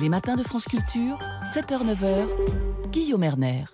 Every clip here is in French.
Les matins de France Culture, 7h-9h, Guillaume Erner.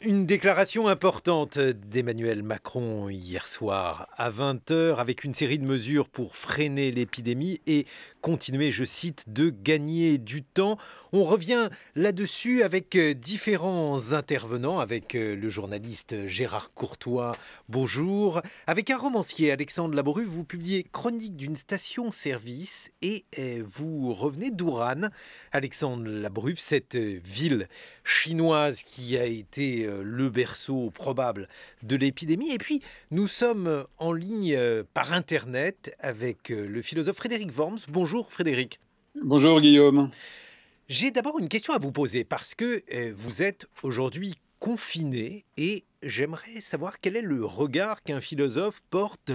Une déclaration importante d'Emmanuel Macron hier soir à 20h avec une série de mesures pour freiner l'épidémie et continuer, je cite, de gagner du temps. On revient là-dessus avec différents intervenants, avec le journaliste Gérard Courtois, bonjour. Avec un romancier, Alexandre Labru, vous publiez Chronique d'une station-service et vous revenez d'Ouran. Alexandre Labru, cette ville chinoise qui a été le berceau probable de l'épidémie. Et puis, nous sommes en ligne par Internet avec le philosophe Frédéric Worms. Bonjour Frédéric. Bonjour Guillaume. J'ai d'abord une question à vous poser parce que vous êtes aujourd'hui confiné et j'aimerais savoir quel est le regard qu'un philosophe porte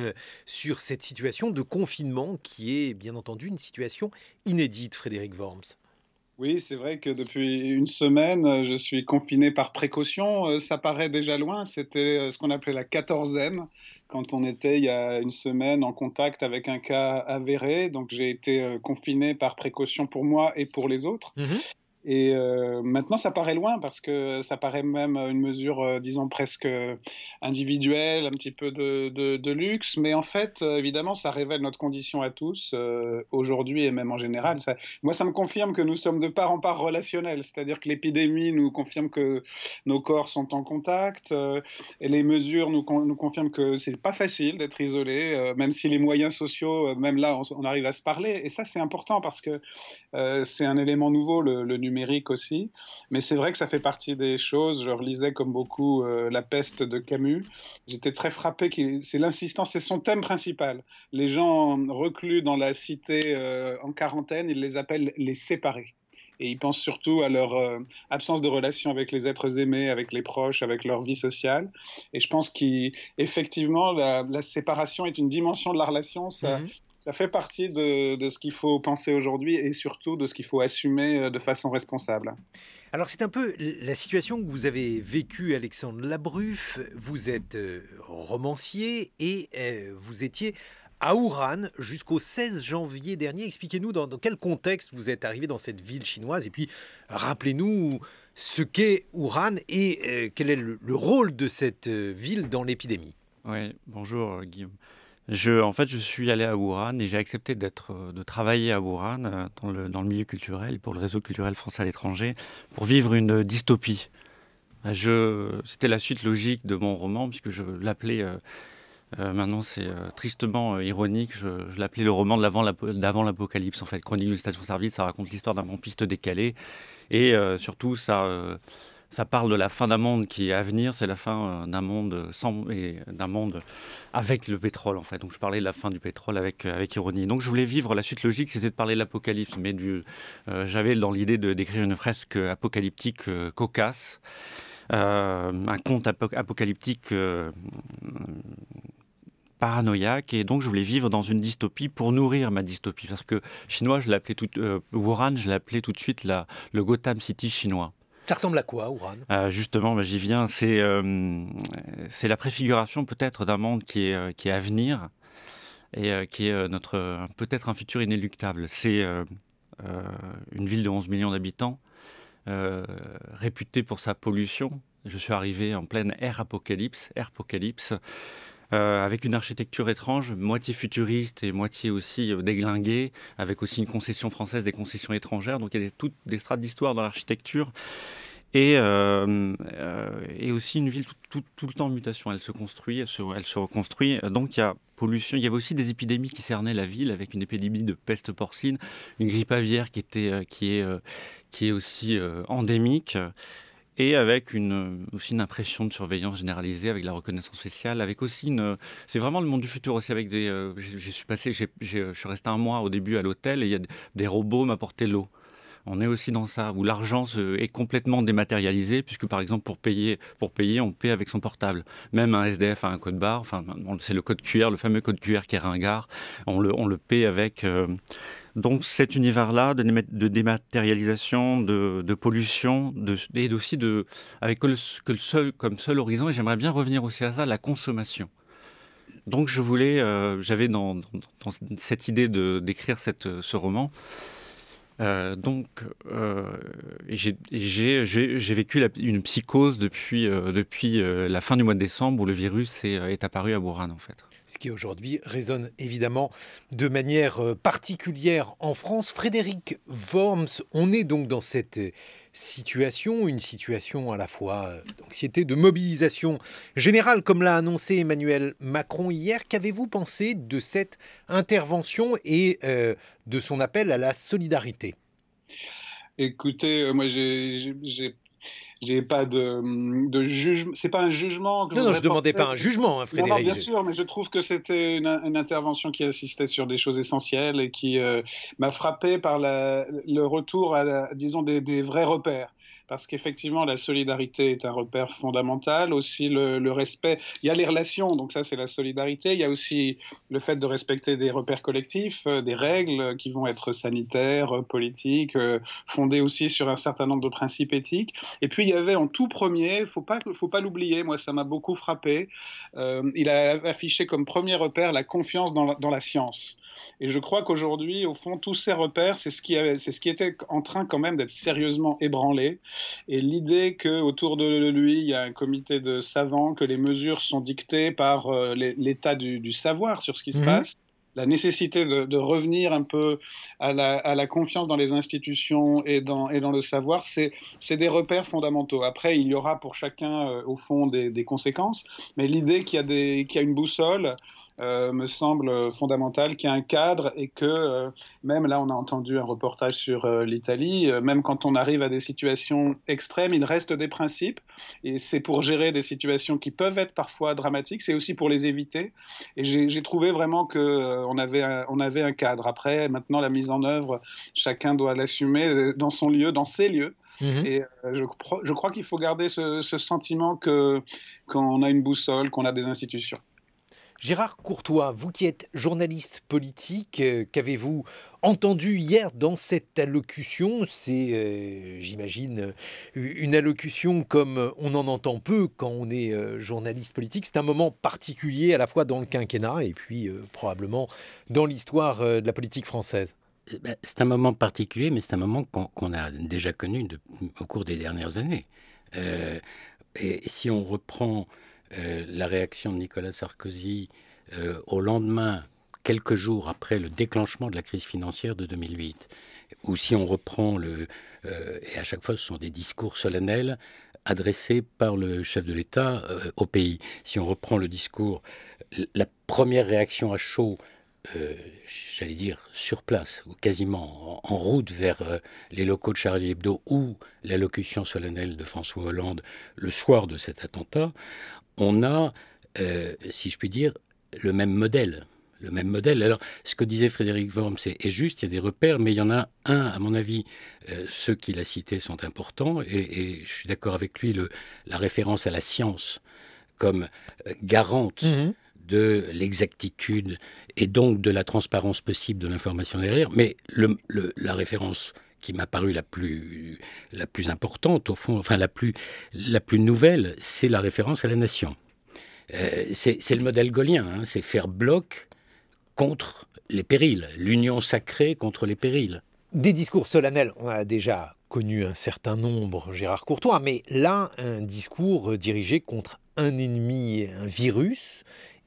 sur cette situation de confinement qui est bien entendu une situation inédite, Frédéric Worms. Oui, c'est vrai que depuis une semaine, je suis confiné par précaution. Ça paraît déjà loin. C'était ce qu'on appelait la quatorzaine, quand on était il y a une semaine en contact avec un cas avéré. Donc j'ai été confiné par précaution pour moi et pour les autres. Et maintenant, ça paraît loin parce que ça paraît même une mesure, disons, presque individuelle, un petit peu de luxe. Mais en fait, évidemment, ça révèle notre condition à tous, aujourd'hui et même en général. Moi, ça me confirme que nous sommes de part en part relationnels. C'est-à-dire que l'épidémie nous confirme que nos corps sont en contact. Et les mesures nous confirment que c'est pas facile d'être isolé, même si les moyens sociaux, même là, on arrive à se parler. Et ça, c'est important parce que c'est un élément nouveau, le numérique aussi, mais c'est vrai que ça fait partie des choses. Je relisais comme beaucoup La peste de Camus. J'étais très frappé, c'est l'insistance, c'est son thème principal. Les gens reclus dans la cité en quarantaine, il les appelle les séparés. Et ils pensent surtout à leur absence de relation avec les êtres aimés, avec les proches, avec leur vie sociale. Et je pense qu'effectivement, la séparation est une dimension de la relation. Ça fait partie de ce qu'il faut penser aujourd'hui et surtout de ce qu'il faut assumer de façon responsable. Alors c'est un peu la situation que vous avez vécue, Alexandre Labru. Vous êtes romancier et vous étiez à Ouran jusqu'au 16 janvier dernier. Expliquez-nous dans quel contexte vous êtes arrivé dans cette ville chinoise et puis rappelez-nous ce qu'est Ouran et quel est le rôle de cette ville dans l'épidémie. Oui, bonjour Guillaume. En fait, je suis allé à Ouran et j'ai accepté de travailler à Ouran dans le milieu culturel, pour le réseau culturel français à l'étranger, pour vivre une dystopie. C'était la suite logique de mon roman, puisque je l'appelais, maintenant c'est tristement ironique, je l'appelais le roman d'avant l'apocalypse. En fait, Chronique d'une station-service, ça raconte l'histoire d'un pompiste décalé et surtout ça parle de la fin d'un monde qui est à venir, c'est la fin d'un monde d'un monde avec le pétrole en fait. Donc je parlais de la fin du pétrole avec ironie. Donc je voulais vivre la suite logique, c'était de parler de l'apocalypse, mais j'avais dans l'idée d'écrire une fresque apocalyptique cocasse, un conte apocalyptique paranoïaque, et donc je voulais vivre dans une dystopie pour nourrir ma dystopie. Parce que chinois, Wuhan, je l'appelais tout de suite le Gotham City chinois. Ça ressemble à quoi, Ouran ? Justement, j'y viens. C'est la préfiguration peut-être d'un monde qui est à venir et qui est peut-être un futur inéluctable. C'est une ville de 11 millions d'habitants, réputée pour sa pollution. Je suis arrivé en pleine ère apocalypse, avec une architecture étrange, moitié futuriste et moitié aussi déglinguée, avec aussi une concession française, des concessions étrangères. Donc il y a toutes des strates d'histoire dans l'architecture. Et aussi une ville tout le temps en mutation. Elle se construit, elle se reconstruit. Donc il y a pollution. Il y avait aussi des épidémies qui cernaient la ville, avec une épidémie de peste porcine, une grippe aviaire qui est aussi endémique. Et avec aussi une impression de surveillance généralisée, avec la reconnaissance faciale, avec aussi c'est vraiment le monde du futur aussi, avec je suis resté un mois au début à l'hôtel, et il y a des robots m'apportaient l'eau. On est aussi dans ça, où l'argent est complètement dématérialisé, puisque par exemple pour payer, on paie avec son portable. Même un SDF a un code barre, enfin c'est le code QR, le fameux code QR qui est ringard, on le paie avec. Donc cet univers-là de dématérialisation, de pollution, et aussi avec comme seul horizon, et j'aimerais bien revenir aussi à ça, la consommation. Donc j'avais dans cette idée d'écrire ce roman, J'ai vécu une psychose depuis la fin du mois de décembre où le virus est apparu à Wuhan, en fait. Ce qui aujourd'hui résonne évidemment de manière particulière en France. Frédéric Worms, on est donc dans cette situation, une situation à la fois d'anxiété, de mobilisation générale, comme l'a annoncé Emmanuel Macron hier. Qu'avez-vous pensé de cette intervention et de son appel à la solidarité? Écoutez, moi j'ai pas de jugement. C'est pas un jugement que je Non, voudrais je ne demandais porter. pas un jugement, hein, Non, non, Frédéric. bien sûr, mais je trouve que c'était une intervention qui insistait sur des choses essentielles et qui m'a frappé par le retour à, disons, des vrais repères. Parce qu'effectivement, la solidarité est un repère fondamental. Aussi, le respect. Il y a les relations, donc ça, c'est la solidarité. Il y a aussi le fait de respecter des repères collectifs, des règles qui vont être sanitaires, politiques, fondées aussi sur un certain nombre de principes éthiques. Et puis, il y avait en tout premier, faut pas l'oublier, moi, ça m'a beaucoup frappé. Il a affiché comme premier repère la confiance dans la science. Et je crois qu'aujourd'hui, au fond, tous ces repères, c'est ce qui était en train quand même d'être sérieusement ébranlé. Et l'idée qu'autour de lui, il y a un comité de savants, que les mesures sont dictées par l'état du savoir sur ce qui se passe, la nécessité de revenir un peu à la confiance dans les institutions et dans le savoir, c'est des repères fondamentaux. Après, il y aura pour chacun, au fond, des conséquences, mais l'idée qu'il y a une boussole me semble fondamentale, qu'il y a un cadre et que même là, on a entendu un reportage sur l'Italie, même quand on arrive à des situations extrêmes, il reste des principes et c'est pour gérer des situations qui peuvent être parfois dramatiques, c'est aussi pour les éviter. Et j'ai trouvé vraiment qu'on avait un cadre. Après, maintenant, la mise en œuvre, chacun doit l'assumer dans son lieu, dans ses lieux. Et je crois qu'il faut garder ce sentiment qu'on a une boussole, qu'on a des institutions. Gérard Courtois, vous qui êtes journaliste politique, qu'avez-vous entendu hier dans cette allocution? C'est, j'imagine, une allocution comme on en entend peu quand on est journaliste politique. C'est un moment particulier à la fois dans le quinquennat et puis probablement dans l'histoire de la politique française. C'est un moment particulier, mais c'est un moment qu'on a déjà connu au cours des dernières années. Et si on reprend la réaction de Nicolas Sarkozy au lendemain, quelques jours après le déclenchement de la crise financière de 2008, ou si on reprend et à chaque fois ce sont des discours solennels adressés par le chef de l'État au pays. Si on reprend le discours, la première réaction à chaud, j'allais dire sur place, ou quasiment en route vers les locaux de Charlie Hebdo, ou l'allocution solennelle de François Hollande le soir de cet attentat, on a, si je puis dire, le même modèle. Le même modèle. Alors, ce que disait Frédéric Worms est juste, il y a des repères, mais il y en a un, à mon avis, ceux qu'il a cités sont importants, et je suis d'accord avec lui, la référence à la science comme garante de l'exactitude et donc de la transparence possible de l'information derrière, mais la référence qui m'a paru la plus importante, au fond, enfin la plus nouvelle, c'est la référence à la nation. C'est le modèle gaulien, hein, c'est faire bloc contre les périls, l'union sacrée contre les périls. Des discours solennels, on a déjà connu un certain nombre, Gérard Courtois, mais là, un discours dirigé contre un ennemi, un virus.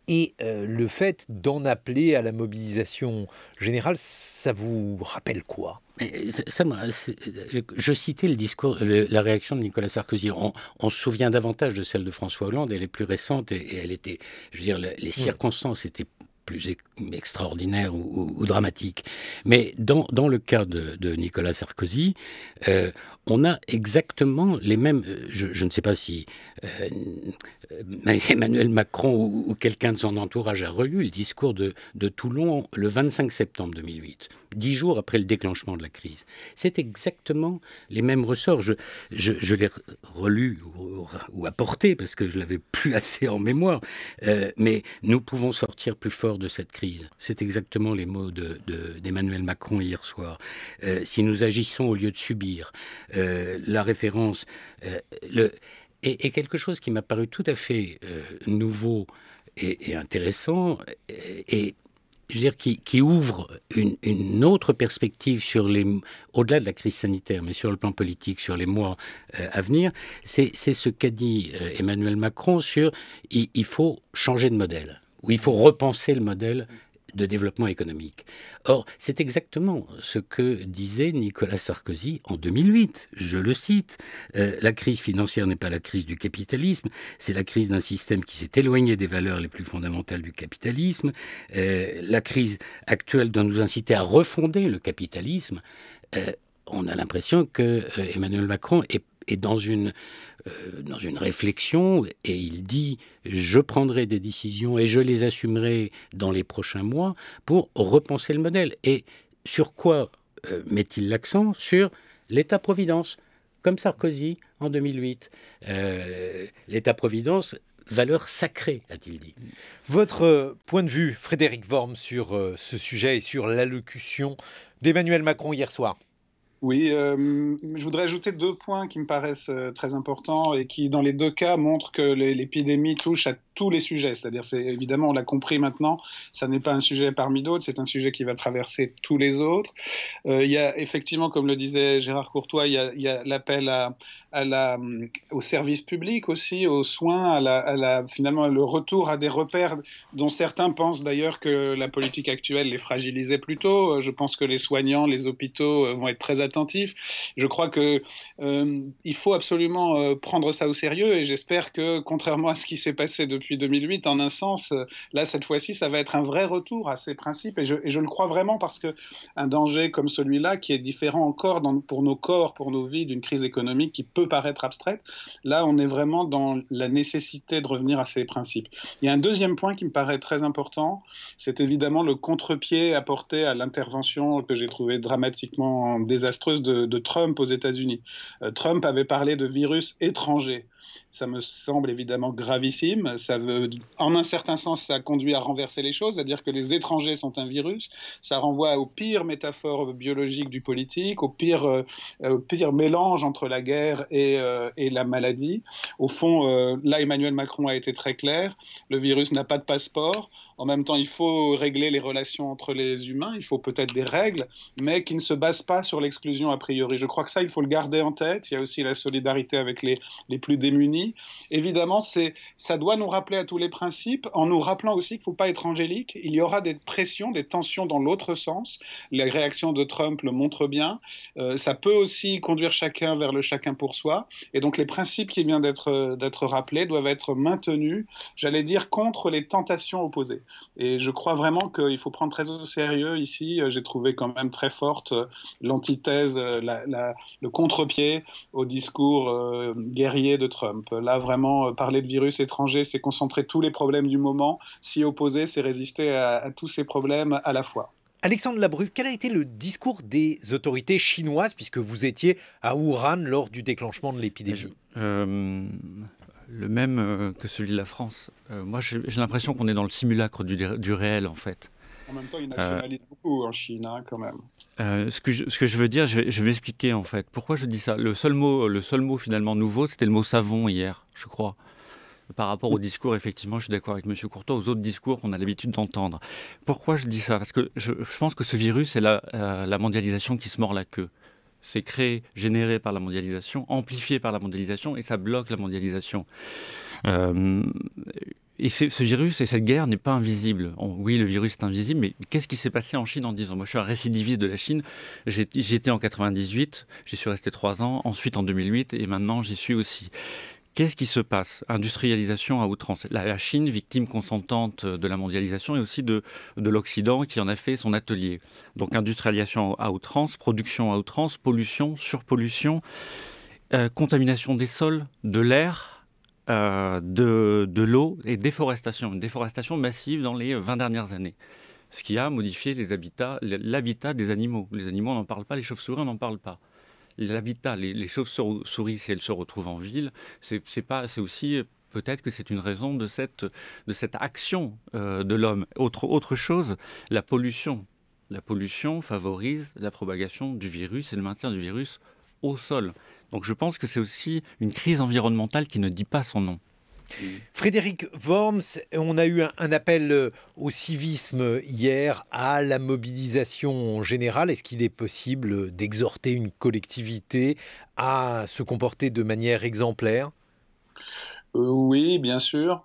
Et le fait d'en appeler à la mobilisation générale, ça vous rappelle quoi? Je citais le discours, la réaction de Nicolas Sarkozy. On se souvient davantage de celle de François Hollande. Elle est plus récente et elle était, je veux dire, les circonstances étaient plus extraordinaires ou dramatiques. Mais dans le cas de Nicolas Sarkozy, on a exactement les mêmes... Je ne sais pas si Emmanuel Macron ou quelqu'un de son entourage a relu le discours de Toulon le 25 septembre 2008, 10 jours après le déclenchement de la crise. C'est exactement les mêmes ressorts. Je l'ai relu ou apporté parce que je l'avais plus assez en mémoire. Mais nous pouvons sortir plus fort de cette crise. C'est exactement les mots d'Emmanuel Macron hier soir. Si nous agissons au lieu de subir, la référence... Et quelque chose qui m'a paru tout à fait nouveau et intéressant, et je veux dire, qui ouvre une autre perspective au-delà de la crise sanitaire, mais sur le plan politique, sur les mois à venir, c'est ce qu'a dit Emmanuel Macron sur il faut changer de modèle, ou il faut repenser le modèle de développement économique. Or, c'est exactement ce que disait Nicolas Sarkozy en 2008. Je le cite, la crise financière n'est pas la crise du capitalisme, c'est la crise d'un système qui s'est éloigné des valeurs les plus fondamentales du capitalisme. La crise actuelle doit nous inciter à refonder le capitalisme. On a l'impression que Emmanuel Macron est dans une réflexion, et il dit « je prendrai des décisions et je les assumerai dans les prochains mois pour repenser le modèle ». Et sur quoi met-il l'accent? Sur l'État-providence, comme Sarkozy en 2008. L'État-providence, valeur sacrée, a-t-il dit. Votre point de vue, Frédéric Worm, sur ce sujet et sur l'allocution d'Emmanuel Macron hier soir? Oui, je voudrais ajouter 2 points qui me paraissent très importants et qui, dans les 2 cas, montrent que l'épidémie touche à tous les sujets. C'est-à-dire, évidemment, on l'a compris maintenant, ça n'est pas un sujet parmi d'autres, c'est un sujet qui va traverser tous les autres. Il y a effectivement, comme le disait Gérard Courtois, il y a l'appel au service public aussi, aux soins, finalement le retour à des repères dont certains pensent d'ailleurs que la politique actuelle les fragilisait plutôt. Je pense que les soignants, les hôpitaux vont être très attentifs. Je crois que il faut absolument prendre ça au sérieux, et j'espère que, contrairement à ce qui s'est passé depuis 2008, en un sens, là cette fois-ci, ça va être un vrai retour à ces principes, et je le crois vraiment, parce que un danger comme celui-là, qui est différent encore pour nos corps, pour nos vies, d'une crise économique qui peut paraître abstraite, là on est vraiment dans la nécessité de revenir à ces principes. Il y a un deuxième point qui me paraît très important, c'est évidemment le contre-pied apporté à l'intervention que j'ai trouvée dramatiquement désastreuse de Trump aux États-Unis. Trump avait parlé de virus étranger. Ça me semble évidemment gravissime. En un certain sens, ça conduit à renverser les choses, c'est-à-dire que les étrangers sont un virus. Ça renvoie aux pires métaphores biologiques du politique, au pire mélange entre la guerre et la maladie. Au fond, là, Emmanuel Macron a été très clair. Le virus n'a pas de passeport. En même temps, il faut régler les relations entre les humains, il faut peut-être des règles, mais qui ne se basent pas sur l'exclusion a priori. Je crois que ça, il faut le garder en tête. Il y a aussi la solidarité avec les plus démunis. Évidemment, ça doit nous rappeler à tous les principes, en nous rappelant aussi qu'il ne faut pas être angélique. Il y aura des pressions, des tensions dans l'autre sens. Les réactions de Trump le montrent bien. Ça peut aussi conduire chacun vers le chacun pour soi. Et donc, les principes qui viennent d'être rappelés doivent être maintenus, j'allais dire, contre les tentations opposées. Et je crois vraiment qu'il faut prendre très au sérieux ici. J'ai trouvé quand même très forte l'antithèse, le contre-pied au discours guerrier de Trump. Là, vraiment, parler de virus étranger, c'est concentrer tous les problèmes du moment. S'y opposer, c'est résister à tous ces problèmes à la fois. Alexandre Labruff, quel a été le discours des autorités chinoises, puisque vous étiez à Wuhan lors du déclenchement de l'épidémie? Le même que celui de la France. Moi, j'ai l'impression qu'on est dans le simulacre du réel, en fait. En même temps, ils nationalisent beaucoup en Chine, hein, quand même. Ce que je veux dire, je vais m'expliquer, en fait. Pourquoi je dis ça? Le seul mot finalement nouveau, c'était le mot savon hier, je crois. Par rapport au discours, effectivement, je suis d'accord avec M. Courtois, aux autres discours qu'on a l'habitude d'entendre. Pourquoi je dis ça? Parce que je pense que ce virus, c'est la mondialisation qui se mord la queue. C'est créé, généré par la mondialisation, amplifié par la mondialisation, et ça bloque la mondialisation. Et ce virus et cette guerre n'est pas invisible. Oui, le virus est invisible, mais qu'est-ce qui s'est passé en Chine en 10 ans? Moi, je suis un récidiviste de la Chine. J'y étais en 98, j'y suis resté 3 ans, ensuite en 2008, et maintenant j'y suis aussi. Qu'est-ce qui se passe? Industrialisation à outrance. La Chine, victime consentante de la mondialisation et aussi de l'Occident qui en a fait son atelier. Donc industrialisation à outrance, production à outrance, pollution, surpollution, contamination des sols, de l'air, de l'eau et déforestation. Une déforestation massive dans les 20 dernières années. Ce qui a modifié l'habitat des animaux. Les animaux, on n'en parle pas, les chauves-souris, on n'en parle pas. L'habitat, les chauves-souris, si elles se retrouvent en ville, c'est aussi peut-être que c'est une raison de cette action de l'homme. Autre chose, la pollution. La pollution favorise la propagation du virus et le maintien du virus au sol. Donc je pense que c'est aussi une crise environnementale qui ne dit pas son nom. Frédéric Worms, on a eu un appel au civisme hier, à la mobilisation générale. Est-ce qu'il est possible d'exhorter une collectivité à se comporter de manière exemplaire ? Oui, bien sûr.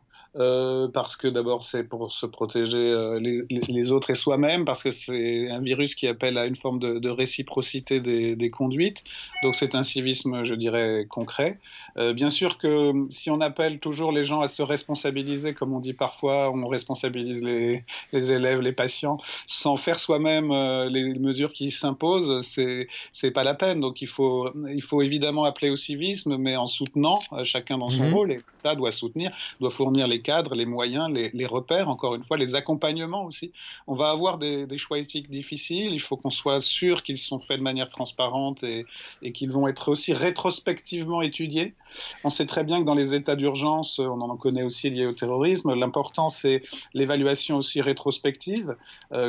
Parce que d'abord c'est pour se protéger les autres et soi-même, parce que c'est un virus qui appelle à une forme de réciprocité des conduites. Donc c'est un civisme, je dirais, concret. Bien sûr que si on appelle toujours les gens à se responsabiliser, comme on dit parfois, on responsabilise les élèves, les patients, sans faire soi-même les mesures qui s'imposent, c'est pas la peine. Donc il faut évidemment appeler au civisme, mais en soutenant chacun dans son rôle. Et l'État doit soutenir, doit fournir les cadres, les moyens, les repères, encore une fois, les accompagnements aussi. On va avoir des choix éthiques difficiles, il faut qu'on soit sûr qu'ils sont faits de manière transparente et qu'ils vont être aussi rétrospectivement étudiés. On sait très bien que dans les états d'urgence, on en connaît aussi liés au terrorisme, l'important c'est l'évaluation aussi rétrospective.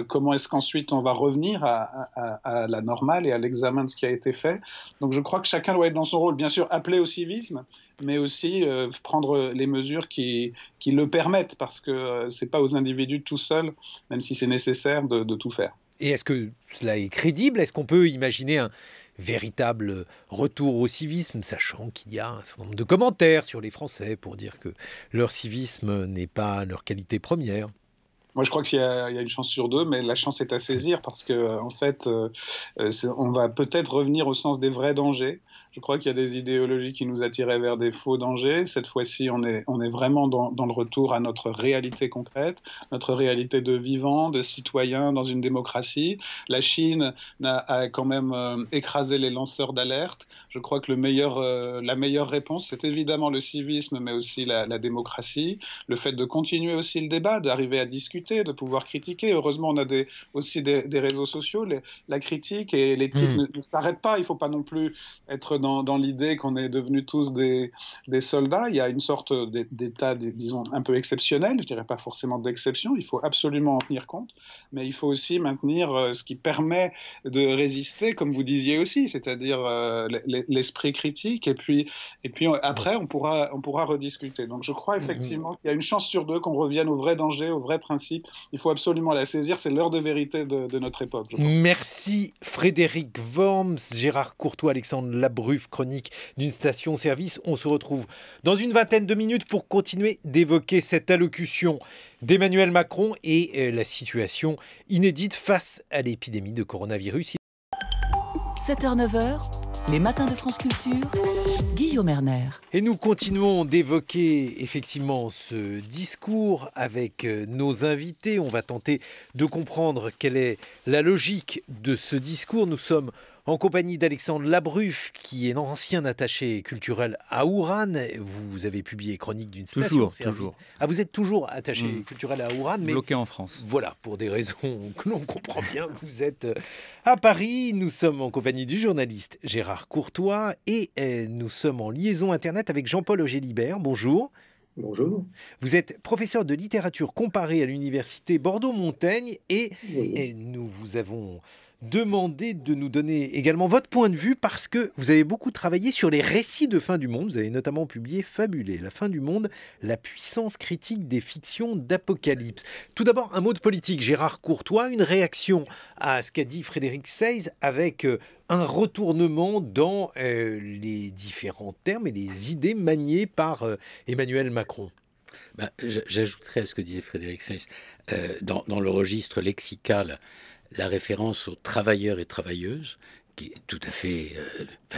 Comment est-ce qu'ensuite on va revenir à la normale et à l'examen de ce qui a été fait. Donc je crois que chacun doit être dans son rôle, bien sûr appelé au civisme, mais aussi prendre les mesures qui le permettent, parce que c'est pas aux individus tout seuls, même si c'est nécessaire de tout faire. Et est-ce que cela est crédible ? Est-ce qu'on peut imaginer un véritable retour au civisme, sachant qu'il y a un certain nombre de commentaires sur les Français pour dire que leur civisme n'est pas leur qualité première ? Moi, je crois qu'il y a une chance sur deux, mais la chance est à saisir, parce que en fait, on va peut-être revenir au sens des vrais dangers. Je crois qu'il y a des idéologies qui nous attiraient vers des faux dangers. Cette fois-ci, on est vraiment dans le retour à notre réalité concrète, notre réalité de vivants, de citoyens dans une démocratie. La Chine a quand même écrasé les lanceurs d'alerte. Je crois que la meilleure réponse, c'est évidemment le civisme, mais aussi la démocratie. Le fait de continuer aussi le débat, d'arriver à discuter, de pouvoir critiquer. Heureusement, on a aussi des réseaux sociaux. La critique et l'éthique ne s'arrêtent pas. Il ne faut pas non plus être dans l'idée qu'on est devenus tous des soldats. Il y a une sorte d'état, disons, un peu exceptionnel, je dirais pas forcément d'exception, il faut absolument en tenir compte, mais il faut aussi maintenir ce qui permet de résister, comme vous disiez aussi, c'est-à-dire l'esprit critique, et puis après on pourra rediscuter. Donc je crois effectivement qu'il y a une chance sur deux qu'on revienne aux vrais dangers, aux vrais principes. Il faut absolument la saisir, c'est l'heure de vérité de notre époque. Merci Frédéric Worms, Gérard Courtois, Alexandre Labruff, chronique d'une station-service. On se retrouve dans une vingtaine de minutes pour continuer d'évoquer cette allocution d'Emmanuel Macron et la situation inédite face à l'épidémie de coronavirus. 7h-9h, les matins de France Culture, Guillaume Erner. Et nous continuons d'évoquer effectivement ce discours avec nos invités. On va tenter de comprendre quelle est la logique de ce discours. Nous sommes en compagnie d'Alexandre Labruff, qui est ancien attaché culturel à Ouran. Vous avez publié Chronique d'une station. Toujours. Ah, vous êtes toujours attaché culturel à Ouran, mais bloqué en France. Voilà, pour des raisons que l'on comprend bien. Vous êtes à Paris. Nous sommes en compagnie du journaliste Gérard Courtois et nous sommes en liaison Internet avec Jean-Paul Augélibert. Bonjour. Bonjour. Vous êtes professeur de littérature comparée à l'université Bordeaux-Montaigne et nous vous avons demandé de nous donner également votre point de vue parce que vous avez beaucoup travaillé sur les récits de fin du monde. Vous avez notamment publié Fabulé, la fin du monde, la puissance critique des fictions d'apocalypse. Tout d'abord, un mot de politique. Gérard Courtois, une réaction à ce qu'a dit Frédéric Seyss avec un retournement dans les différents termes et les idées maniées par Emmanuel Macron. J'ajouterais à ce que disait Frédéric Seyss, dans le registre lexical, la référence aux travailleurs et travailleuses, qui est tout à fait,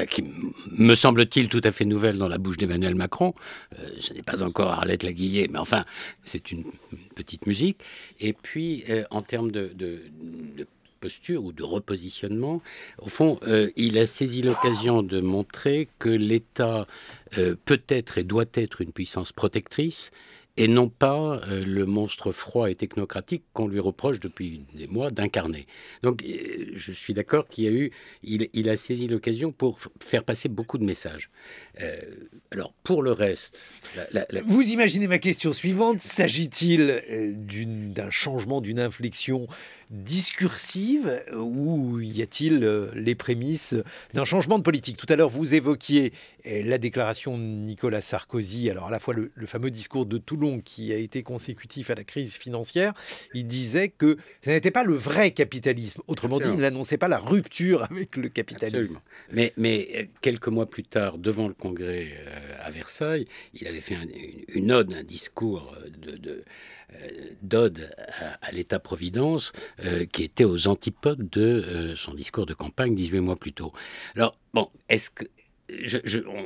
qui me semble-t-il tout à fait nouvelle dans la bouche d'Emmanuel Macron. Ce n'est pas encore Arlette Laguillet, mais enfin, c'est une petite musique. Et puis, en termes de posture ou de repositionnement, au fond, il a saisi l'occasion de montrer que l'État peut être et doit être une puissance protectrice, et non pas le monstre froid et technocratique qu'on lui reproche depuis des mois d'incarner. Donc je suis d'accord il a saisi l'occasion pour faire passer beaucoup de messages. Alors pour le reste... Vous imaginez ma question suivante, s'agit-il d'un changement, d'une inflexion discursive ou y a-t-il les prémices d'un changement de politique? Tout à l'heure, vous évoquiez la déclaration de Nicolas Sarkozy, alors à la fois le fameux discours de Toulon qui a été consécutif à la crise financière. Il disait que ce n'était pas le vrai capitalisme. Autrement dit, il n'annonçait pas la rupture avec le capitalisme. Absolument. Mais quelques mois plus tard, devant le Congrès à Versailles, il avait fait une ode, un discours d'ode à l'État-providence qui était aux antipodes de son discours de campagne 18 mois plus tôt. Alors, bon, est-ce que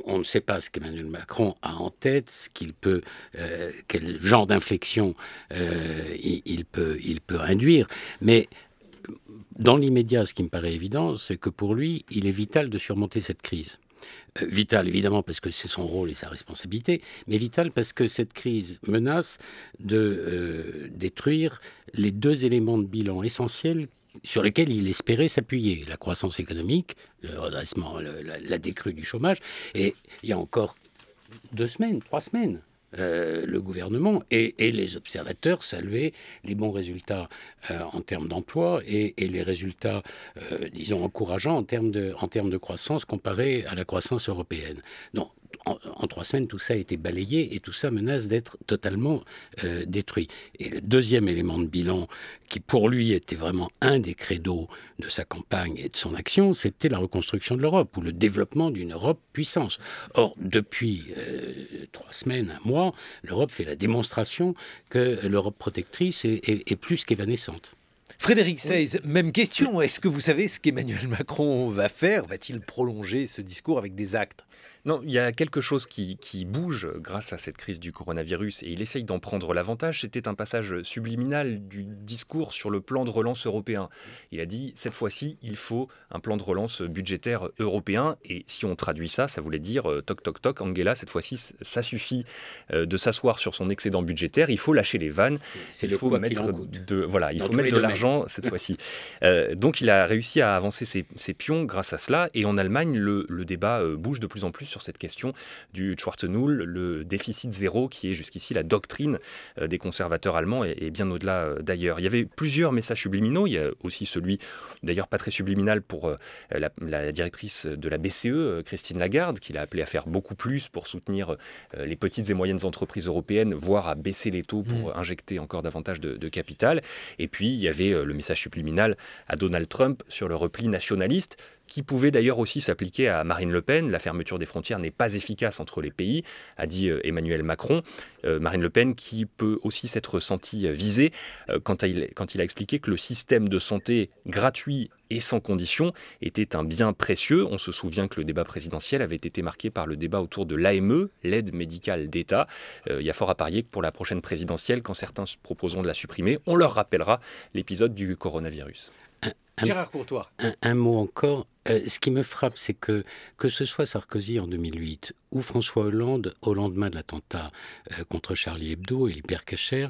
on ne sait pas ce qu'Emmanuel Macron a en tête, ce qu'il peut, quel genre d'inflexion il peut induire, mais dans l'immédiat, ce qui me paraît évident, c'est que pour lui, il est vital de surmonter cette crise. Vital, évidemment, parce que c'est son rôle et sa responsabilité, mais vital parce que cette crise menace de détruire les deux éléments de bilan essentiels sur lesquels il espérait s'appuyer, la croissance économique, le redressement, la décrue du chômage. Et il y a encore 3 semaines, le gouvernement et les observateurs saluaient les bons résultats en termes d'emploi et les résultats, disons, encourageants en termes de croissance comparés à la croissance européenne. Non. En 3 semaines, tout ça a été balayé et tout ça menace d'être totalement détruit. Et le deuxième élément de bilan, qui pour lui était vraiment un des credos de sa campagne et de son action, c'était la reconstruction de l'Europe ou le développement d'une Europe puissance. Or, depuis 3 semaines, 1 mois, l'Europe fait la démonstration que l'Europe protectrice est plus qu'évanescente. Frédéric Seyss, même question. Est-ce que vous savez ce qu'Emmanuel Macron va faire? Va-t-il prolonger ce discours avec des actes? Non, il y a quelque chose qui bouge grâce à cette crise du coronavirus et il essaye d'en prendre l'avantage. C'était un passage subliminal du discours sur le plan de relance européen. Il a dit, cette fois-ci, il faut un plan de relance budgétaire européen. Et si on traduit ça, ça voulait dire, toc, toc, toc, Angela, cette fois-ci, ça suffit de s'asseoir sur son excédent budgétaire. Il faut lâcher les vannes. Il faut mettre de l'argent cette fois-ci. Donc, il a réussi à avancer ses pions grâce à cela. Et en Allemagne, le débat bouge de plus en plus sur cette question du Schwarzennull, le déficit zéro qui est jusqu'ici la doctrine des conservateurs allemands et bien au-delà d'ailleurs. Il y avait plusieurs messages subliminaux, il y a aussi celui d'ailleurs pas très subliminal pour la directrice de la BCE, Christine Lagarde, qui l'a appelé à faire beaucoup plus pour soutenir les petites et moyennes entreprises européennes, voire à baisser les taux pour injecter encore davantage de capital. Et puis il y avait le message subliminal à Donald Trump sur le repli nationaliste, qui pouvait d'ailleurs aussi s'appliquer à Marine Le Pen. La fermeture des frontières n'est pas efficace entre les pays, a dit Emmanuel Macron. Marine Le Pen qui peut aussi s'être sentie visée quand il a expliqué que le système de santé gratuit et sans condition était un bien précieux. On se souvient que le débat présidentiel avait été marqué par le débat autour de l'AME, l'aide médicale d'État. Il y a fort à parier que pour la prochaine présidentielle, quand certains se proposeront de la supprimer, on leur rappellera l'épisode du coronavirus. Gérard Courtois. Un mot encore. Ce qui me frappe, c'est que ce soit Sarkozy en 2008 ou François Hollande au lendemain de l'attentat contre Charlie Hebdo et l'hypercacher,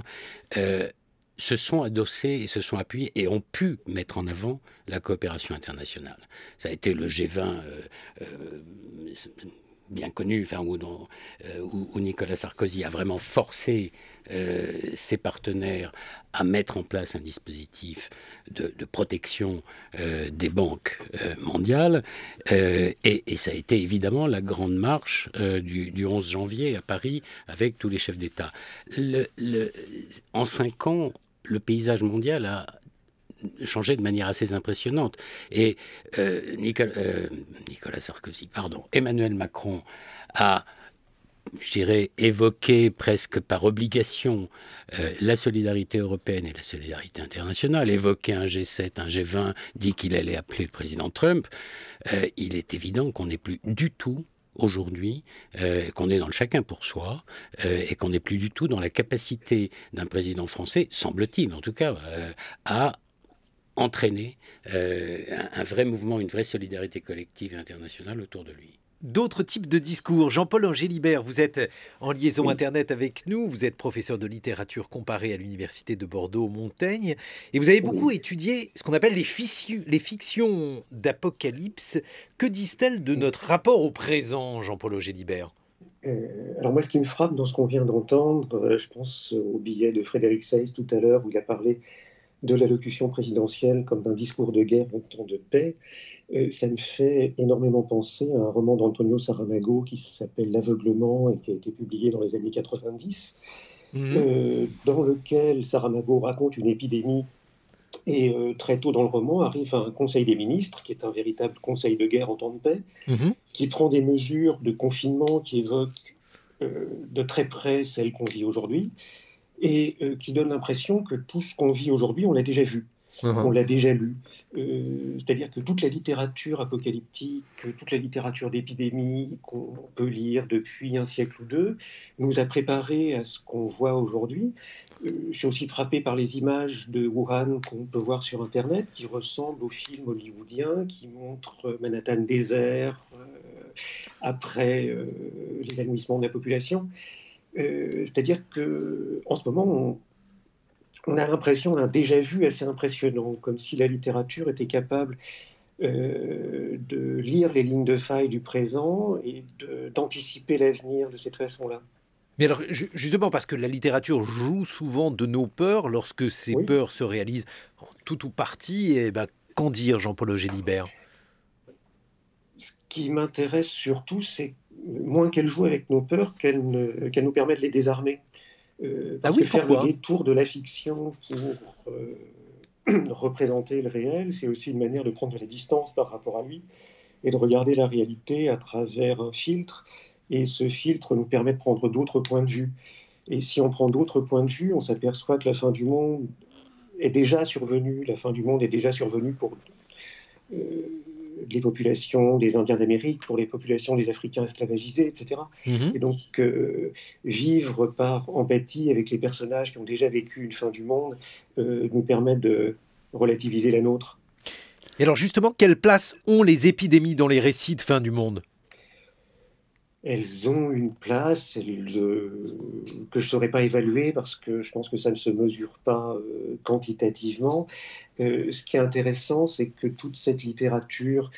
se sont adossés et se sont appuyés et ont pu mettre en avant la coopération internationale. Ça a été le G20 bien connu, où Nicolas Sarkozy a vraiment forcé ses partenaires à mettre en place un dispositif de protection des banques mondiales. Et ça a été évidemment la grande marche du 11 janvier à Paris avec tous les chefs d'État. En 5 ans, le paysage mondial a changé de manière assez impressionnante. Et Emmanuel Macron a, je dirais, évoqué presque par obligation la solidarité européenne et la solidarité internationale, évoqué un G7, un G20, dit qu'il allait appeler le président Trump. Il est évident qu'on n'est plus du tout aujourd'hui, qu'on est dans le chacun pour soi et qu'on n'est plus du tout dans la capacité d'un président français, semble-t-il en tout cas, à entraîner un vrai mouvement, une vraie solidarité collective et internationale autour de lui. D'autres types de discours. Jean-Paul Angélibert, vous êtes en liaison Internet avec nous, vous êtes professeur de littérature comparée à l'université de Bordeaux-Montaigne, et vous avez beaucoup étudié ce qu'on appelle les fictions d'apocalypse. Que disent-elles de notre rapport au présent, Jean-Paul Angélibert? Alors moi, ce qui me frappe dans ce qu'on vient d'entendre, je pense au billet de Frédéric Seyss tout à l'heure, où il a parlé de l'allocution présidentielle comme d'un discours de guerre en temps de paix, ça me fait énormément penser à un roman d'Antonio Saramago qui s'appelle L'Aveuglement et qui a été publié dans les années 90, dans lequel Saramago raconte une épidémie. Et très tôt dans le roman arrive un conseil des ministres, qui est un véritable conseil de guerre en temps de paix, qui prend des mesures de confinement qui évoquent de très près celles qu'on vit aujourd'hui, et qui donne l'impression que tout ce qu'on vit aujourd'hui, on l'a déjà vu, on l'a déjà lu. C'est-à-dire que toute la littérature apocalyptique, toute la littérature d'épidémie qu'on peut lire depuis un siècle ou deux, nous a préparé à ce qu'on voit aujourd'hui. Je suis aussi frappé par les images de Wuhan qu'on peut voir sur Internet, qui ressemblent aux films hollywoodiens, qui montrent Manhattan désert, après l'évanouissement de la population. C'est-à-dire qu'en ce moment, on a l'impression d'un déjà-vu assez impressionnant, comme si la littérature était capable de lire les lignes de faille du présent et d'anticiper l'avenir de cette façon-là. Mais alors, justement, parce que la littérature joue souvent de nos peurs, lorsque ces peurs se réalisent en tout ou partie, et ben, qu'en dire, Jean-Paul Gélibert? Ce qui m'intéresse surtout, c'est moins qu'elle joue avec nos peurs, qu'elle nous permet de les désarmer. Parce que faire le détour de la fiction pour représenter le réel, c'est aussi une manière de prendre de la distance par rapport à lui et de regarder la réalité à travers un filtre. Et ce filtre nous permet de prendre d'autres points de vue. Et si on prend d'autres points de vue, on s'aperçoit que la fin du monde est déjà survenue. La fin du monde est déjà survenue pour les populations des Indiens d'Amérique, pour les populations des Africains esclavagisés, etc. Et donc, vivre par empathie avec les personnages qui ont déjà vécu une fin du monde nous permet de relativiser la nôtre. Et alors justement, quelle place ont les épidémies dans les récits de fin du monde ? Elles ont une place que je ne saurais pas évaluer parce que je pense que ça ne se mesure pas quantitativement. Ce qui est intéressant, c'est que toute cette littérature,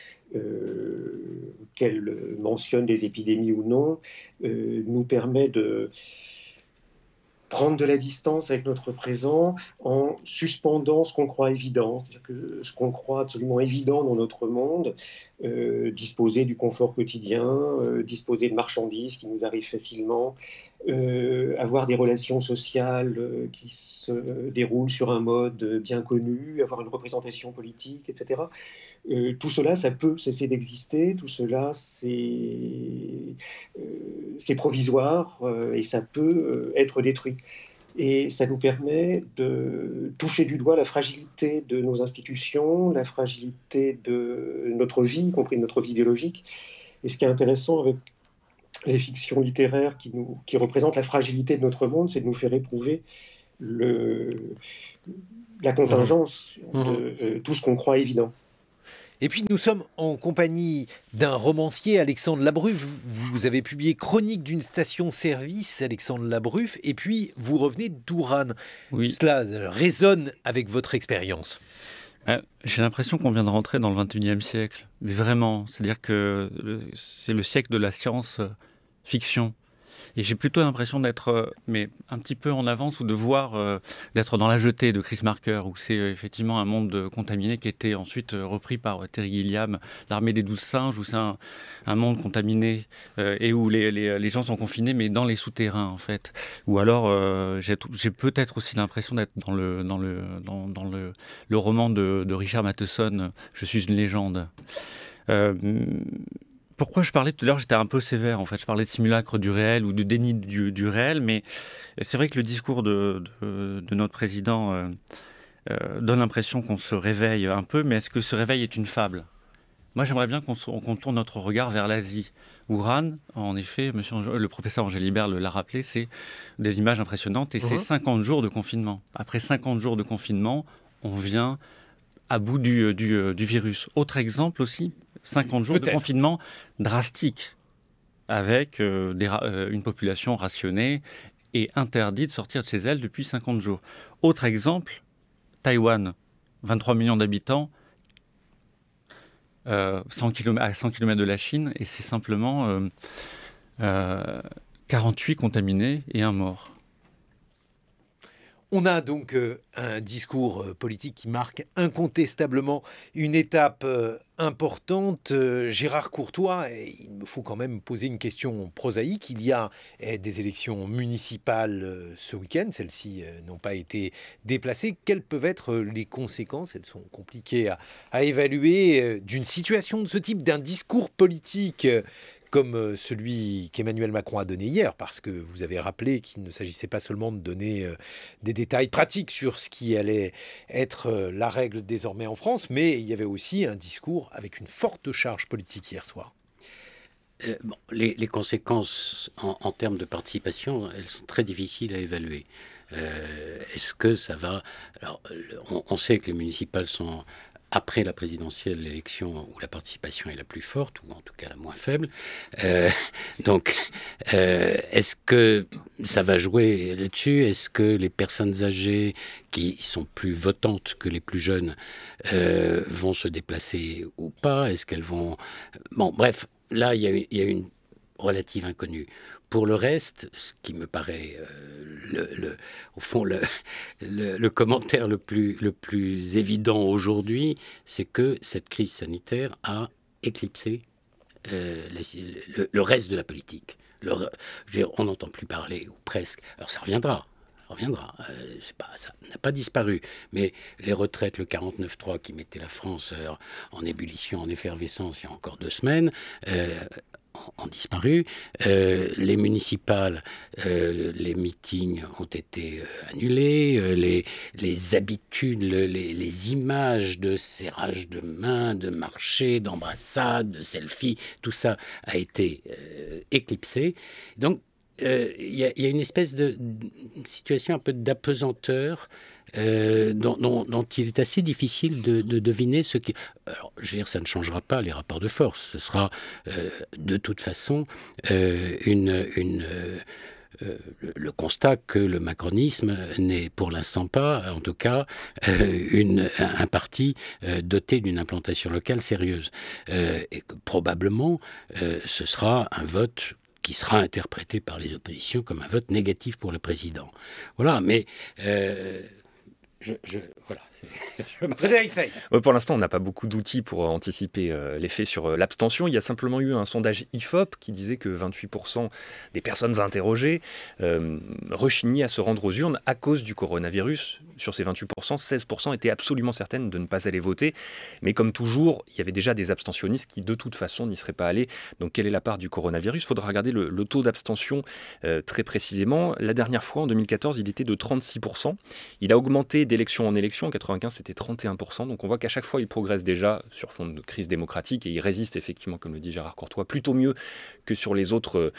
qu'elle mentionne des épidémies ou non, nous permet de prendre de la distance avec notre présent en suspendant ce qu'on croit évident. C'est-à-dire que ce qu'on croit absolument évident dans notre monde, disposer du confort quotidien, disposer de marchandises qui nous arrivent facilement, avoir des relations sociales qui se déroulent sur un mode bien connu, avoir une représentation politique, etc. Tout cela, ça peut cesser d'exister, tout cela, c'est provisoire et ça peut être détruit. Et ça nous permet de toucher du doigt la fragilité de nos institutions, la fragilité de notre vie, y compris de notre vie biologique. Et ce qui est intéressant avec les fictions littéraires qui représentent la fragilité de notre monde, c'est de nous faire éprouver la contingence de tout ce qu'on croit évident. Et puis nous sommes en compagnie d'un romancier, Alexandre Labruffe. Vous avez publié Chronique d'une station-service, Alexandre Labruffe, et puis vous revenez d'Ouran. Oui. Cela résonne avec votre expérience. J'ai l'impression qu'on vient de rentrer dans le 21e siècle, mais vraiment. C'est-à-dire que c'est le siècle de la science-fiction. Et j'ai plutôt l'impression d'être mais un petit peu en avance ou de voir, d'être dans La Jetée de Chris Marker, où c'est effectivement un monde contaminé qui était ensuite repris par Terry Gilliam, L'Armée des 12 singes, où c'est un monde contaminé et où les gens sont confinés, mais dans les souterrains en fait. Ou alors j'ai peut-être aussi l'impression d'être dans le roman de Richard Matheson, Je suis une légende. Pourquoi je parlais tout à l'heure, j'étais un peu sévère en fait, je parlais de simulacre du réel ou de déni du réel, mais c'est vrai que le discours de notre président donne l'impression qu'on se réveille un peu, mais est-ce que ce réveil est une fable ? Moi j'aimerais bien qu'on tourne notre regard vers l'Asie. Ouran, en effet, le professeur Angèle Libert l'a rappelé, c'est des images impressionnantes et c'est 50 jours de confinement. Après 50 jours de confinement, on vient à bout du virus. Autre exemple aussi, 50 jours de confinement drastique, avec une population rationnée et interdite de sortir de chez elle depuis 50 jours. Autre exemple, Taïwan, 23 millions d'habitants, à 100 km de la Chine, et c'est simplement 48 contaminés et un mort. On a donc un discours politique qui marque incontestablement une étape importante. Gérard Courtois, il me faut quand même poser une question prosaïque. Il y a des élections municipales ce week-end. Celles-ci n'ont pas été déplacées. Quelles peuvent être les conséquences? Elles sont compliquées à évaluer d'une situation de ce type, d'un discours politique comme celui qu'Emmanuel Macron a donné hier, parce que vous avez rappelé qu'il ne s'agissait pas seulement de donner des détails pratiques sur ce qui allait être la règle désormais en France, mais il y avait aussi un discours avec une forte charge politique hier soir. Les conséquences en termes de participation, elles sont très difficiles à évaluer. Est-ce que ça va... Alors, on sait que les municipales sont... Après la présidentielle, l'élection où la participation est la plus forte, ou en tout cas la moins faible. Donc, est-ce que ça va jouer là-dessus? Est-ce que les personnes âgées, qui sont plus votantes que les plus jeunes, vont se déplacer ou pas? Est-ce qu'elles vont... Bon, bref, là, il y a une relative inconnue. Pour le reste, ce qui me paraît, au fond, le commentaire le plus évident aujourd'hui, c'est que cette crise sanitaire a éclipsé le reste de la politique. On n'entend plus parler, ou presque. Alors ça reviendra. Ça n'a pas disparu. Mais les retraites, le 49.3 qui mettait la France en ébullition, en effervescence il y a encore 2 semaines, ont disparu. Les municipales, les meetings ont été annulés. Les habitudes, les images de serrage de main, de marché, d'embrassade, de selfie, tout ça a été éclipsé. Donc, il y a une espèce de situation un peu d'apesanteur dont il est assez difficile de deviner ce qui... Alors, je veux dire, ça ne changera pas les rapports de force. Ce sera de toute façon le constat que le macronisme n'est pour l'instant pas, en tout cas, un parti doté d'une implantation locale sérieuse. Et que probablement, ce sera un vote qui sera interprété par les oppositions comme un vote négatif pour le président. Voilà, mais... voilà. Frédéric Seyss. Pour l'instant, on n'a pas beaucoup d'outils pour anticiper l'effet sur l'abstention. Il y a simplement eu un sondage IFOP qui disait que 28% des personnes interrogées rechignaient à se rendre aux urnes à cause du coronavirus. Sur ces 28%, 16% étaient absolument certaines de ne pas aller voter. Mais comme toujours, il y avait déjà des abstentionnistes qui, de toute façon, n'y seraient pas allés. Donc, quelle est la part du coronavirus? Il faudra regarder le taux d'abstention très précisément. La dernière fois, en 2014, il était de 36%. Il a augmenté d'élection en élection. En 95, c'était 31%. Donc on voit qu'à chaque fois, il progresse déjà sur fond de crise démocratique et il résiste effectivement, comme le dit Gérard Courtois, plutôt mieux que sur les autres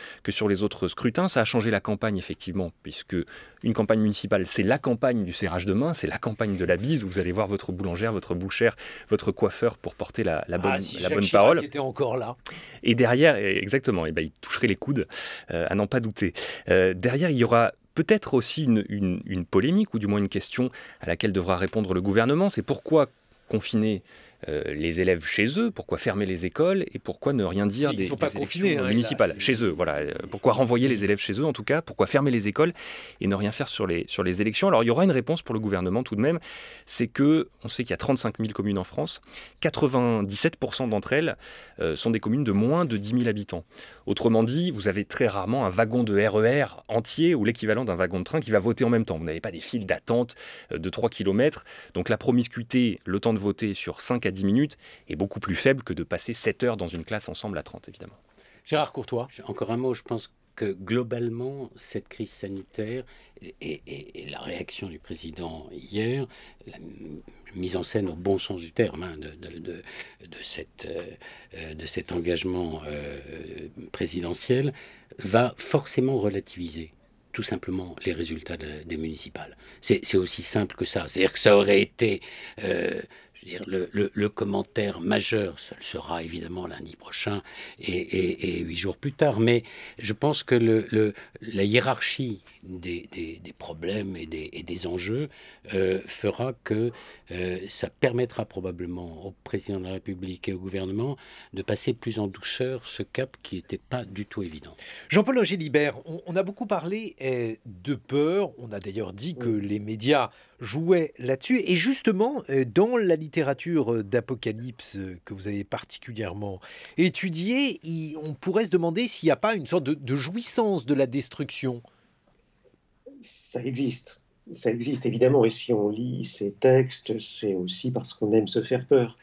scrutins. Ça a changé la campagne, effectivement, puisque une campagne municipale, c'est la campagne du serrage de main, c'est la campagne de la bise. Vous allez voir votre boulangère, votre bouchère, votre coiffeur pour porter la bonne parole. Qui était encore là. Et derrière, exactement, il toucherait les coudes, à n'en pas douter. Derrière, il y aura peut-être aussi une polémique, ou du moins une question à laquelle devra répondre le gouvernement. C'est pourquoi confiner les élèves chez eux, pourquoi fermer les écoles et pourquoi ne rien dire des élections municipales chez eux. Voilà. Pourquoi renvoyer les élèves chez eux en tout cas, pourquoi fermer les écoles et ne rien faire sur les élections. Alors il y aura une réponse pour le gouvernement tout de même, c'est que on sait qu'il y a 35 000 communes en France, 97% d'entre elles sont des communes de moins de 10 000 habitants. Autrement dit, vous avez très rarement un wagon de RER entier ou l'équivalent d'un wagon de train qui va voter en même temps. Vous n'avez pas des files d'attente de 3 km. Donc la promiscuité, le temps de voter sur 5 à 10 minutes, est beaucoup plus faible que de passer 7 heures dans une classe ensemble à 30, évidemment. Gérard Courtois. Encore un mot, je pense que globalement, cette crise sanitaire et la réaction du président hier, la mise en scène au bon sens du terme de cet engagement présidentiel, va forcément relativiser tout simplement les résultats des municipales. C'est aussi simple que ça. C'est-à-dire que ça aurait été... dire, le commentaire majeur, ça le sera évidemment lundi prochain et 8 jours plus tard, mais je pense que la hiérarchie des problèmes et des enjeux fera que ça permettra probablement au président de la République et au gouvernement de passer plus en douceur ce cap qui n'était pas du tout évident. Jean-Paul Augé-Libert, on a beaucoup parlé de peur, on a d'ailleurs dit que les médias jouaient là-dessus, et justement, dans la littérature d'apocalypse que vous avez particulièrement étudiée, on pourrait se demander s'il n'y a pas une sorte de jouissance de la destruction. Ça existe évidemment, et si on lit ces textes, c'est aussi parce qu'on aime se faire peur.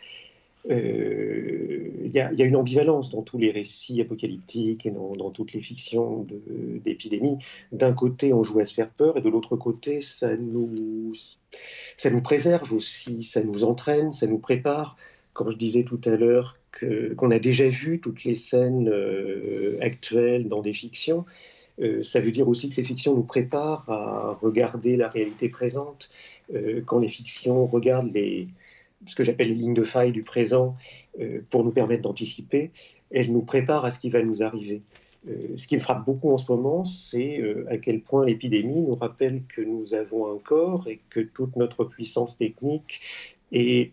Il y a une ambivalence dans tous les récits apocalyptiques et dans toutes les fictions d'épidémie. D'un côté, on joue à se faire peur, et de l'autre côté, ça nous préserve aussi, ça nous entraîne, ça nous prépare. Quand je disais tout à l'heure qu'on a déjà vu toutes les scènes actuelles dans des fictions, ça veut dire aussi que ces fictions nous préparent à regarder la réalité présente. Quand les fictions regardent ce que j'appelle les lignes de faille du présent pour nous permettre d'anticiper, elles nous préparent à ce qui va nous arriver. Ce qui me frappe beaucoup en ce moment, c'est à quel point l'épidémie nous rappelle que nous avons un corps et que toute notre puissance technique est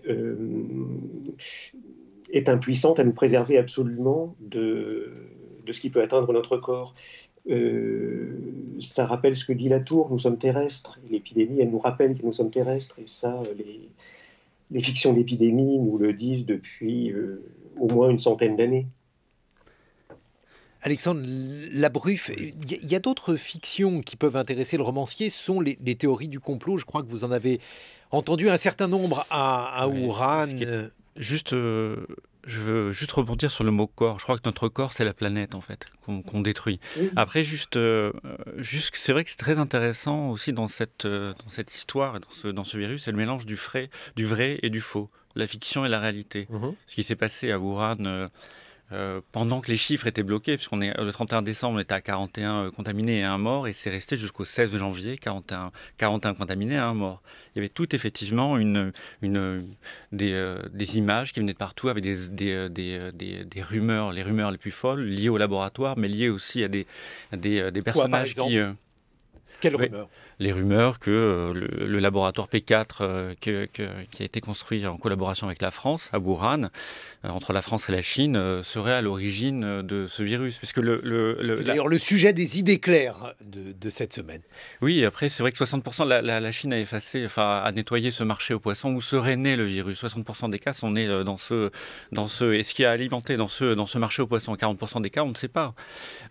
impuissante à nous préserver absolument de ce qui peut atteindre notre corps. Ça rappelle ce que dit Latour, nous sommes terrestres. L'épidémie, elle nous rappelle que nous sommes terrestres, et ça, les fictions d'épidémie nous le disent depuis au moins une centaine d'années. Alexandre Labruffe, il y a d'autres fictions qui peuvent intéresser le romancier, ce sont les théories du complot. Je crois que vous en avez entendu un certain nombre à Wuhan. Je veux juste rebondir sur le mot corps. Je crois que notre corps, c'est la planète, en fait, qu'on détruit. Oui. Après, c'est vrai que c'est très intéressant aussi dans cette histoire, dans ce virus, c'est le mélange du vrai et du faux, la fiction et la réalité. Ce qui s'est passé à Wuhan pendant que les chiffres étaient bloqués, puisqu'on est le 31 décembre, on était à 41 contaminés et 1 mort, et c'est resté jusqu'au 16 janvier, 41 contaminés et 1 mort. Il y avait tout effectivement des images qui venaient de partout, avec des rumeurs, les rumeurs les plus folles, liées au laboratoire, mais liées aussi à des personnages qui... Quelles rumeurs ? Les rumeurs que le laboratoire P4 qui a été construit en collaboration avec la France, à Wuhan, entre la France et la Chine, serait à l'origine de ce virus. Parce que c'est d'ailleurs le sujet des idées claires de cette semaine. Oui, après, c'est vrai que 60% la Chine a nettoyé ce marché aux poissons où serait né le virus. 60% des cas sont nés et ce qui a alimenté dans ce marché aux poissons. 40% des cas, on ne sait pas.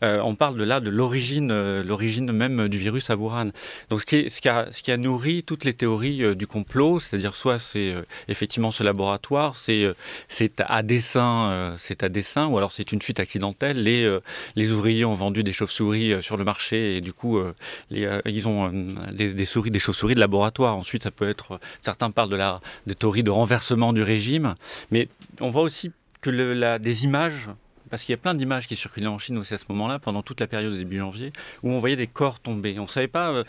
On parle de l'origine même du virus à Wuhan. Donc, ce qui a nourri toutes les théories du complot, c'est-à-dire soit c'est effectivement ce laboratoire, c'est à dessein, ou alors c'est une fuite accidentelle. Les ouvriers ont vendu des chauves-souris sur le marché et du coup ils ont des chauves-souris de laboratoire. Ensuite, ça peut être, certains parlent des théories de renversement du régime, mais on voit aussi que des images. Parce qu'il y a plein d'images qui circulaient en Chine aussi à ce moment-là, pendant toute la période de début janvier, où on voyait des corps tomber. On ne savait pas,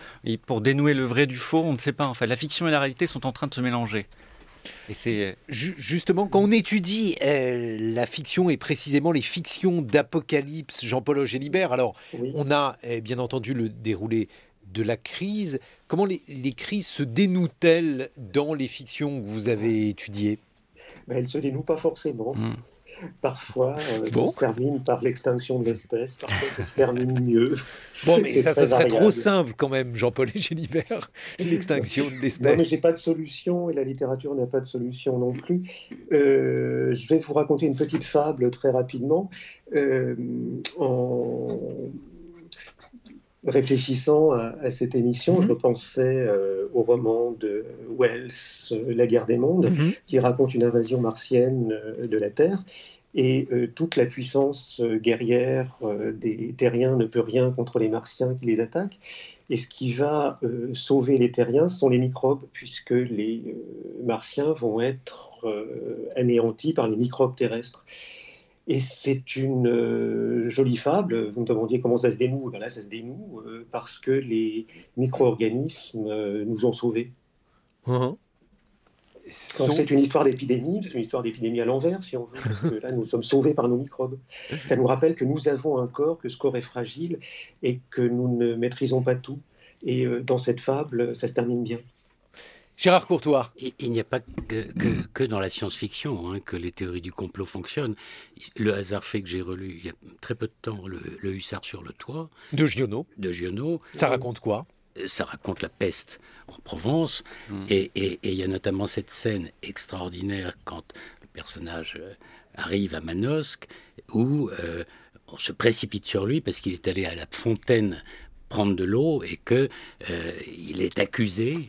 pour dénouer le vrai du faux, on ne sait pas. En fait, la fiction et la réalité sont en train de se mélanger. Et c'est justement quand on étudie la fiction et précisément les fictions d'apocalypse, Jean-Paul Augé-Libert, alors on a bien entendu le déroulé de la crise. Comment les crises se dénouent-elles dans les fictions que vous avez étudiées ? Elles ne se dénouent pas forcément. Parfois, ça se termine par l'extinction de l'espèce, parfois ça se termine mieux. Bon, mais ça serait trop simple quand même, Jean-Paul Augé-Libert, l'extinction de l'espèce. Non, mais j'ai pas de solution, et la littérature n'a pas de solution non plus. Je vais vous raconter une petite fable très rapidement. En réfléchissant à cette émission, je pensais au roman de Wells, La guerre des mondes, qui raconte une invasion martienne de la Terre. Et toute la puissance guerrière des Terriens ne peut rien contre les Martiens qui les attaquent. Et ce qui va sauver les Terriens, ce sont les microbes, puisque les Martiens vont être anéantis par les microbes terrestres. Et c'est une jolie fable. Vous me demandiez comment ça se dénoue. Ben là, ça se dénoue parce que les micro-organismes nous ont sauvés. Donc c'est une histoire d'épidémie, c'est une histoire d'épidémie à l'envers, si on veut, parce que là, nous sommes sauvés par nos microbes. Ça nous rappelle que nous avons un corps, que ce corps est fragile et que nous ne maîtrisons pas tout. Et dans cette fable, ça se termine bien. Gérard Courtois. Il n'y a pas que dans la science-fiction que les théories du complot fonctionnent. Le hasard fait que j'ai relu il y a très peu de temps le Hussard sur le toit. De Giono. Ça raconte quoi ? Ça raconte la peste en Provence. Et il y a notamment cette scène extraordinaire quand le personnage arrive à Manosque où on se précipite sur lui parce qu'il est allé à la fontaine prendre de l'eau et qu'il est accusé.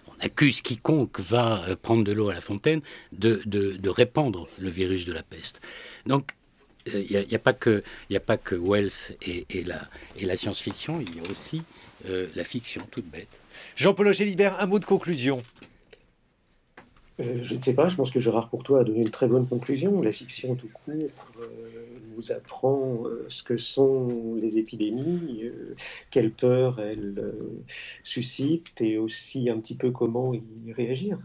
On accuse quiconque va prendre de l'eau à la fontaine de répandre le virus de la peste. Donc, il n'y a pas que Wells et la science-fiction, il y a aussi la fiction toute bête. Jean-Paul Gélibert, un mot de conclusion. Je ne sais pas, je pense que Gérard Courtois a donné une très bonne conclusion. La fiction tout court nous apprend ce que sont les épidémies, quelle peur elles suscitent et aussi un petit peu comment y réagir.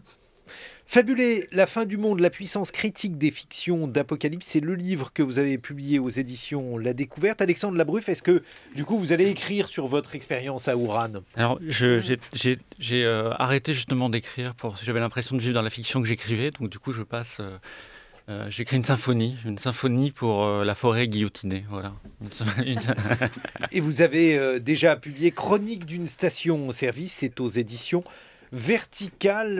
Fabulé, la fin du monde, la puissance critique des fictions d'Apocalypse, c'est le livre que vous avez publié aux éditions La Découverte. Alexandre Labruffe, est-ce que du coup vous allez écrire sur votre expérience à Ouran ? Alors j'ai arrêté justement d'écrire, j'avais l'impression de vivre dans la fiction que j'écrivais, donc du coup je passe... j'écris une symphonie pour la forêt guillotinée, voilà. Et vous avez déjà publié Chronique d'une station-service, c'est aux éditions Verticales.